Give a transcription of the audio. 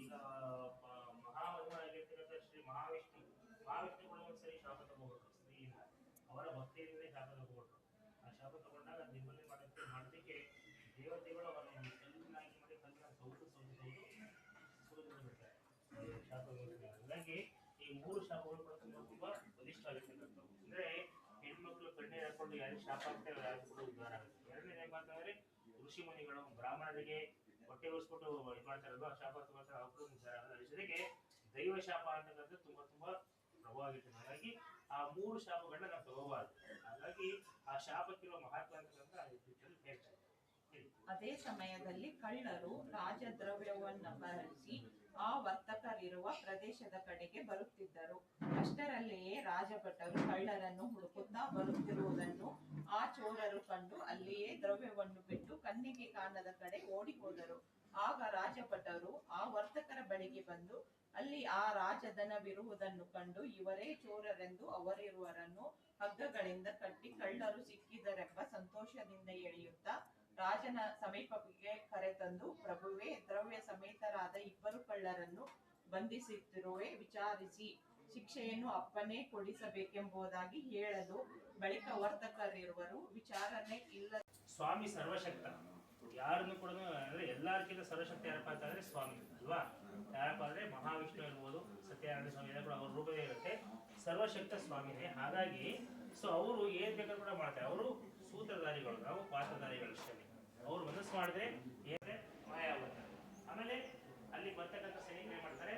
ಈಗ ಮಹಾಮಹಿಮ ಆಗಿರ್ತಕ್ಕಂಥ ಶ್ರೀ ಮಹಾವಿಷ್ಣು ಕೂಡ ಒಂದ್ಸರಿ ಶಾಪ ತಗೋಬಿಟ್ರು ಸ್ತ್ರೀಯಿಂದ. ಅವರ ಭಕ್ತಿಯಿಂದಲೇ ಶಾಪ ತಗೋಬಿಟ್ರು. ಆ ಶಾಪ ತಗೊಂಡಾಗ ನಿರ್ಮೂಲನೆ ಮಾಡೋದಕ್ಕೆ ದೇವತೆಗಳು ಅವರನ್ನು ಕಲ್ಲಿನಾಗಿ ಮಾಡಿ ಕಲ್ಲಿನ ಸೌದು ಸುರಿದು ಬಿಡ್ತಾರೆ ಶಾಪ. ಹಾಗಾಗಿ ಈ ಮೂರು ಶಾಪಗಳು ಕೂಡ ತುಂಬಾ ಬಲಿಷ್ಠವಾಗಿರ್ತಕ್ಕಂಥವು. ಅಂದ್ರೆ ಹೆಣ್ಮಕ್ಳು ಕಣ್ಣೀರು ಹಾಕೊಂಡು ಯಾರು ಶಾಪ ಆಗ್ತೇವೆ ಯಾರು ಕೂಡ ಉದ್ಧಾರ ಆಗುತ್ತೆ. ಎರಡನೇ ಏನ್ ಮಾಡ್ತಾರೆ, ಋಷಿ ಮುನಿಗಳು ಬ್ರಾಹ್ಮಣರಿಗೆ ಹೊಟ್ಟೆ ಉರಿಸ್ಬಿಟ್ಟು ಇದು ಮಾಡ್ತಾರಲ್ವ, ಶಾಪ ತಗೋತಾರೆ, ಅವರು ಉದ್ಧಾರ ಆಗುತ್ತೆ. ಜೊತೆಗೆ ದೈವ ಶಾಪ ಅಂತಕ್ಕಂಥ ತುಂಬಾ ಪ್ರಭಾವ ಆಗಿರ್ತದೆ. ಹಾಗಾಗಿ ಆ ಮೂರು ಶಾಪಗಳನ್ನ ನಾವು ತಗೋಬಾರ್ದು. ಹಾಗಾಗಿ ಆ ಶಾಪಕ್ಕಿರುವ ಮಹತ್ವ ಅಂತಕ್ಕಂಥ ಹೇಳ್ತಾರೆ. ಅದೇ ಸಮಯದಲ್ಲಿ ಕಳ್ಳರು ರಾಜದ್ರವ್ಯವನ್ನಪಹರಿಸಿ ಆ ವರ್ತಕರಿರುವ ಪ್ರದೇಶದ ಕಡೆಗೆ ಬರುತ್ತಿದ್ದರು. ಅಷ್ಟರಲ್ಲಿಯೇ ರಾಜಭಟರು ಕಳ್ಳರನ್ನು ಹುಡುಕುತ್ತಾ ಬರುತ್ತಿರುವುದನ್ನು ಆ ಚೋರರು ಕಂಡು ಅಲ್ಲಿಯೇ ದ್ರವ್ಯವನ್ನು ಬಿಟ್ಟು ಕಣ್ಣಿಗೆ ಕಾಣದ ಕಡೆ ಓಡಿ ಹೋದರು. ಆಗ ರಾಜಭಟರು ಆ ವರ್ತಕರ ಬಳಿಗೆ ಬಂದು ಅಲ್ಲಿ ಆ ರಾಜಧನವಿರುವುದನ್ನು ಕಂಡು ಇವರೇ ಚೋರರೆಂದು ಅವರಿರುವರನ್ನು ಹಗ್ಗಗಳಿಂದ ಕಟ್ಟಿ ಕಳ್ಳರು ಸಿಕ್ಕಿದರೆಂಬ ಸಂತೋಷದಿಂದ ಎಳೆಯುತ್ತಾ ರಾಜನ ಸಮೀಪಕ್ಕೆ ಕರೆತಂದು, ಪ್ರಭುವೇ, ದ್ರವ್ಯ ಸಮೇತರಾದ ಇಬ್ಬರು ಕಳ್ಳರನ್ನು ಬಂಧಿಸುತ್ತಿರುವೆ, ವಿಚಾರಿಸಿ ಶಿಕ್ಷೆಯನ್ನು ಅಪ್ಪನೇ ಕೊಡಿಸಬೇಕೆಂಬುದಾಗಿ ಹೇಳಲು, ಬಳಿಕ ವರ್ತಕರಿರುವರು ವಿಚಾರಣೆ ಇಲ್ಲ. ಸ್ವಾಮಿ ಸರ್ವಶಕ್ತ, ಯಾರನ್ನು ಕೂಡ ಅಂದ್ರೆ ಎಲ್ಲರಿಗಿಂತ ಸರ್ವಶಕ್ತಿ ಯಾರಪ್ಪ ಅಂತಂದ್ರೆ ಸ್ವಾಮಿ ಅಲ್ವಾ. ಯಾರಪ್ಪ ಅಂದ್ರೆ ಮಹಾವಿಷ್ಣು ಇರ್ಬೋದು, ಸತ್ಯನಾರಾಯಣ ಸ್ವಾಮಿ ಕೂಡ ಅವ್ರ ರೂಪದೇ ಇರುತ್ತೆ, ಸರ್ವಶಕ್ತ ಸ್ವಾಮಿನೇ. ಹಾಗಾಗಿ ಅವರು ಏನ್ ಬೇಕಾದ್ರೂ ಕೂಡ ಮಾಡ್ತಾರೆ. ಅವರು ಸೂತ್ರಧಾರಿಗಳು, ನಾವು ಪಾತ್ರಧಾರಿಗಳು ಅಷ್ಟೇ. ಅವ್ರು ಮನಸ್ಸು ಮಾಡಿದ್ರೆ ಏನೇ ಮಾಯ ಆಗುತ್ತೆ. ಆಮೇಲೆ ಅಲ್ಲಿ ಬರ್ತಕ್ಕಂಥ ಸೈನಿಕರು ಏನ್ ಮಾಡ್ತಾರೆ,